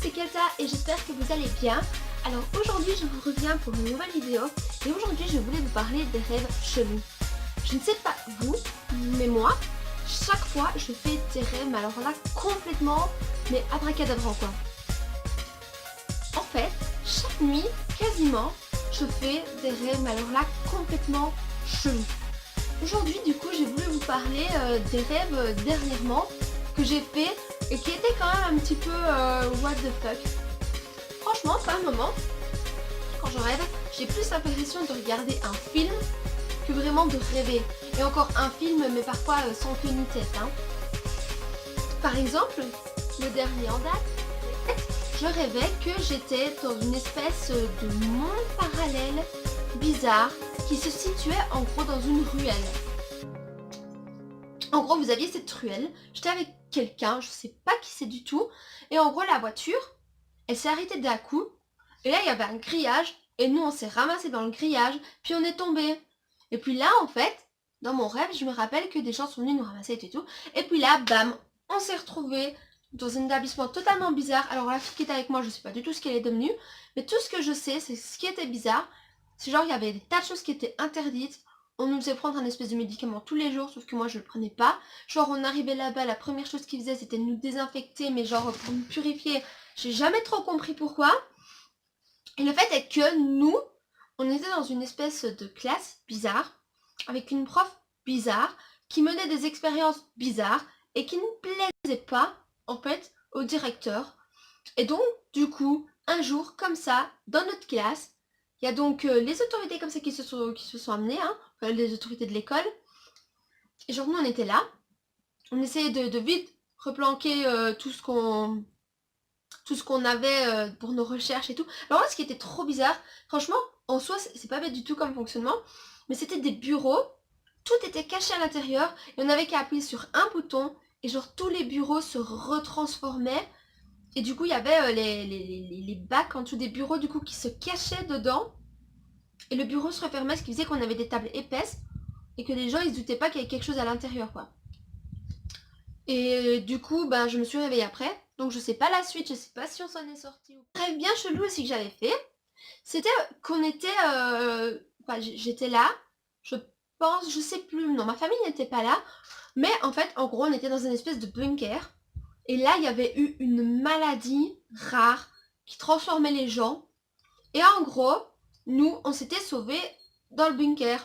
c'est Kata et j'espère que vous allez bien. Alors aujourd'hui je vous reviens pour une nouvelle vidéo et aujourd'hui je voulais vous parler des rêves chelous. Je ne sais pas vous, mais moi, chaque fois je fais des rêves, mais alors là complètement, mais abracadabrant quoi. En fait, chaque nuit, quasiment, je fais des rêves, mais alors là complètement chelous. Aujourd'hui du coup j'ai voulu vous parler des rêves dernièrement que j'ai fait et qui étaient quand même un petit peu what the fuck. Franchement, par moment, quand je rêve, j'ai plus l'impression de regarder un film que vraiment de rêver. Et encore un film, mais parfois sans queue ni tête. Hein. Par exemple, le dernier en date, je rêvais que j'étais dans une espèce de monde parallèle bizarre qui se situait en gros dans une ruelle. En gros, vous aviez cette ruelle, j'étais avec quelqu'un, je sais pas qui c'est du tout, et en gros la voiture, elle s'est arrêtée d'un coup, et là il y avait un grillage, et nous on s'est ramassé dans le grillage, puis on est tombé. Et puis là en fait, dans mon rêve, je me rappelle que des gens sont venus nous ramasser et tout, et puis là, bam, on s'est retrouvés dans un établissement totalement bizarre. Alors la fille qui était avec moi, je sais pas du tout ce qu'elle est devenue, mais tout ce que je sais, c'est ce qui était bizarre, c'est genre il y avait des tas de choses qui étaient interdites. On nous faisait prendre un espèce de médicament tous les jours, sauf que moi je le prenais pas. Genre on arrivait là-bas, la première chose qu'ils faisaient c'était nous désinfecter, mais genre pour nous purifier. J'ai jamais trop compris pourquoi. Et le fait est que nous, on était dans une espèce de classe bizarre, avec une prof bizarre, qui menait des expériences bizarres, et qui ne plaisait pas, en fait, au directeur. Et donc, du coup, un jour, comme ça, dans notre classe, il y a donc les autorités comme ça qui se sont amenées, hein, les autorités de l'école. Et genre nous on était là, on essayait de vite replanquer tout ce qu'on avait pour nos recherches et tout. Alors là ce qui était trop bizarre, franchement, en soi c'est pas bête du tout comme fonctionnement, mais c'était des bureaux, tout était caché à l'intérieur, et on avait qu'à appuyer sur un bouton, et genre tous les bureaux se retransformaient. Et du coup, il y avait les bacs en dessous des bureaux du coup qui se cachaient dedans. Et le bureau se refermait, ce qui faisait qu'on avait des tables épaisses et que les gens ils se doutaient pas qu'il y avait quelque chose à l'intérieur quoi. Et du coup, ben, je me suis réveillée après. Donc je sais pas la suite, je sais pas si on s'en est sorti ou pas. Très bien chelou aussi que j'avais fait, c'était qu'on était... Enfin, j'étais là, je pense, je sais plus, non ma famille n'était pas là. Mais en fait, en gros, on était dans une espèce de bunker. Et là, il y avait eu une maladie rare qui transformait les gens. Et en gros, nous, on s'était sauvés dans le bunker.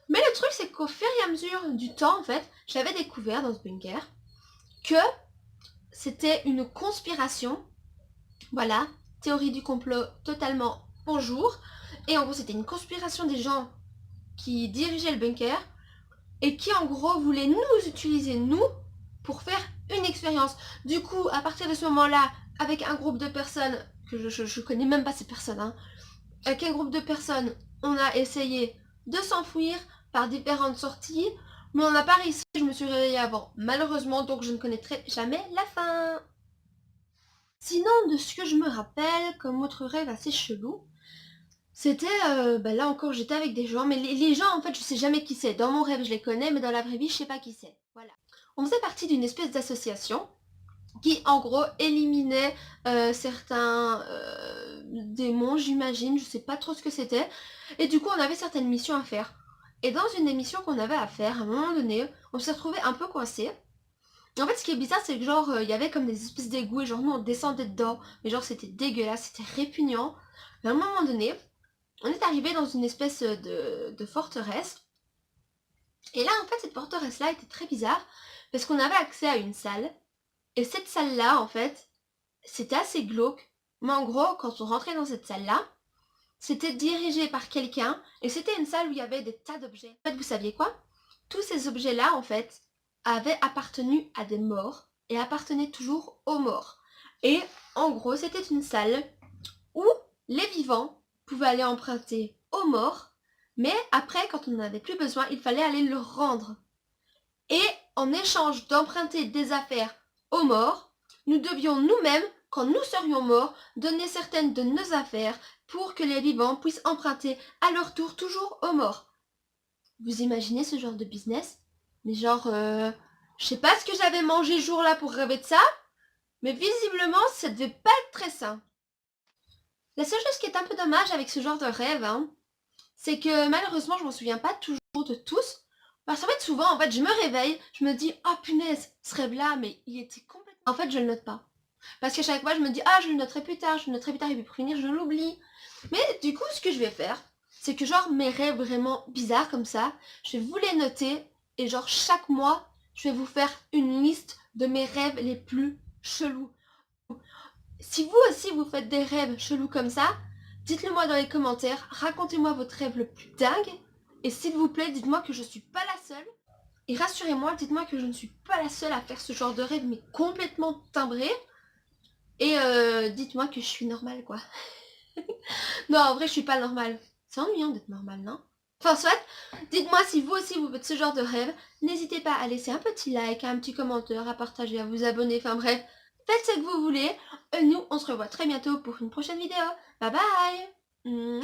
Mais le truc, c'est qu'au fur et à mesure du temps, en fait, j'avais découvert dans ce bunker que c'était une conspiration. Voilà, théorie du complot totalement bonjour. Et en gros, c'était une conspiration des gens qui dirigeaient le bunker et qui, en gros, voulaient nous utiliser, nous, pour faire une expérience. Du coup, à partir de ce moment-là, avec un groupe de personnes, que je connais même pas ces personnes, hein, avec un groupe de personnes, on a essayé de s'enfuir par différentes sorties, mais on n'a pas réussi, je me suis réveillée avant, malheureusement, donc je ne connaîtrai jamais la fin. Sinon, de ce que je me rappelle, comme autre rêve assez chelou, c'était, là encore, j'étais avec des gens, mais les gens, en fait, je sais jamais qui c'est. Dans mon rêve, je les connais, mais dans la vraie vie, je sais pas qui c'est. Voilà. On faisait partie d'une espèce d'association qui en gros éliminait certains démons, j'imagine, je sais pas trop ce que c'était, et du coup on avait certaines missions à faire. Et dans une des missions qu'on avait à faire, à un moment donné, on s'est retrouvé un peu coincé. En fait ce qui est bizarre c'est que genre il y avait comme des espèces d'égouts et genre nous on descendait dedans, mais genre c'était dégueulasse, c'était répugnant. Mais à un moment donné, on est arrivé dans une espèce de forteresse, et là en fait cette forteresse là était très bizarre, parce qu'on avait accès à une salle. Et cette salle-là, en fait, c'était assez glauque. Mais en gros, quand on rentrait dans cette salle-là, c'était dirigé par quelqu'un. Et c'était une salle où il y avait des tas d'objets. En fait, vous saviez quoi? Tous ces objets-là, en fait, avaient appartenu à des morts. Et appartenaient toujours aux morts. Et en gros, c'était une salle où les vivants pouvaient aller emprunter aux morts. Mais après, quand on n'en avait plus besoin, il fallait aller le rendre. Et en échange d'emprunter des affaires aux morts, nous devions nous-mêmes, quand nous serions morts, donner certaines de nos affaires pour que les vivants puissent emprunter à leur tour toujours aux morts. Vous imaginez ce genre de business? Mais genre, je sais pas ce que j'avais mangé ce jour-là pour rêver de ça, Mais visiblement, ça devait pas être très sain. La seule chose qui est un peu dommage avec ce genre de rêve, hein, c'est que malheureusement, je m'en souviens pas toujours de tous. Parce qu'en fait, souvent, en fait, je me réveille, je me dis, oh punaise, ce rêve-là, mais il était complètement... En fait, je le note pas. Parce qu'à chaque fois, je me dis, ah, je le noterai plus tard, je le noterai plus tard, et puis pour finir, je l'oublie. Mais du coup, ce que je vais faire, c'est que genre mes rêves vraiment bizarres comme ça, je vais vous les noter, et genre chaque mois, je vais vous faire une liste de mes rêves les plus chelous. Si vous aussi vous faites des rêves chelous comme ça, dites-le moi dans les commentaires, racontez-moi votre rêve le plus dingue, et s'il vous plaît, dites-moi que je suis pas la seule. Et rassurez-moi, dites-moi que je ne suis pas la seule à faire ce genre de rêve, mais complètement timbré. Et dites-moi que je suis normale, quoi. Non, en vrai, je suis pas normale. C'est ennuyant d'être normale, non? Enfin, soit, dites-moi si vous aussi vous faites ce genre de rêve. N'hésitez pas à laisser un petit like, un petit commentaire, à partager, à vous abonner. Enfin bref, faites ce que vous voulez. Nous, on se revoit très bientôt pour une prochaine vidéo. Bye bye.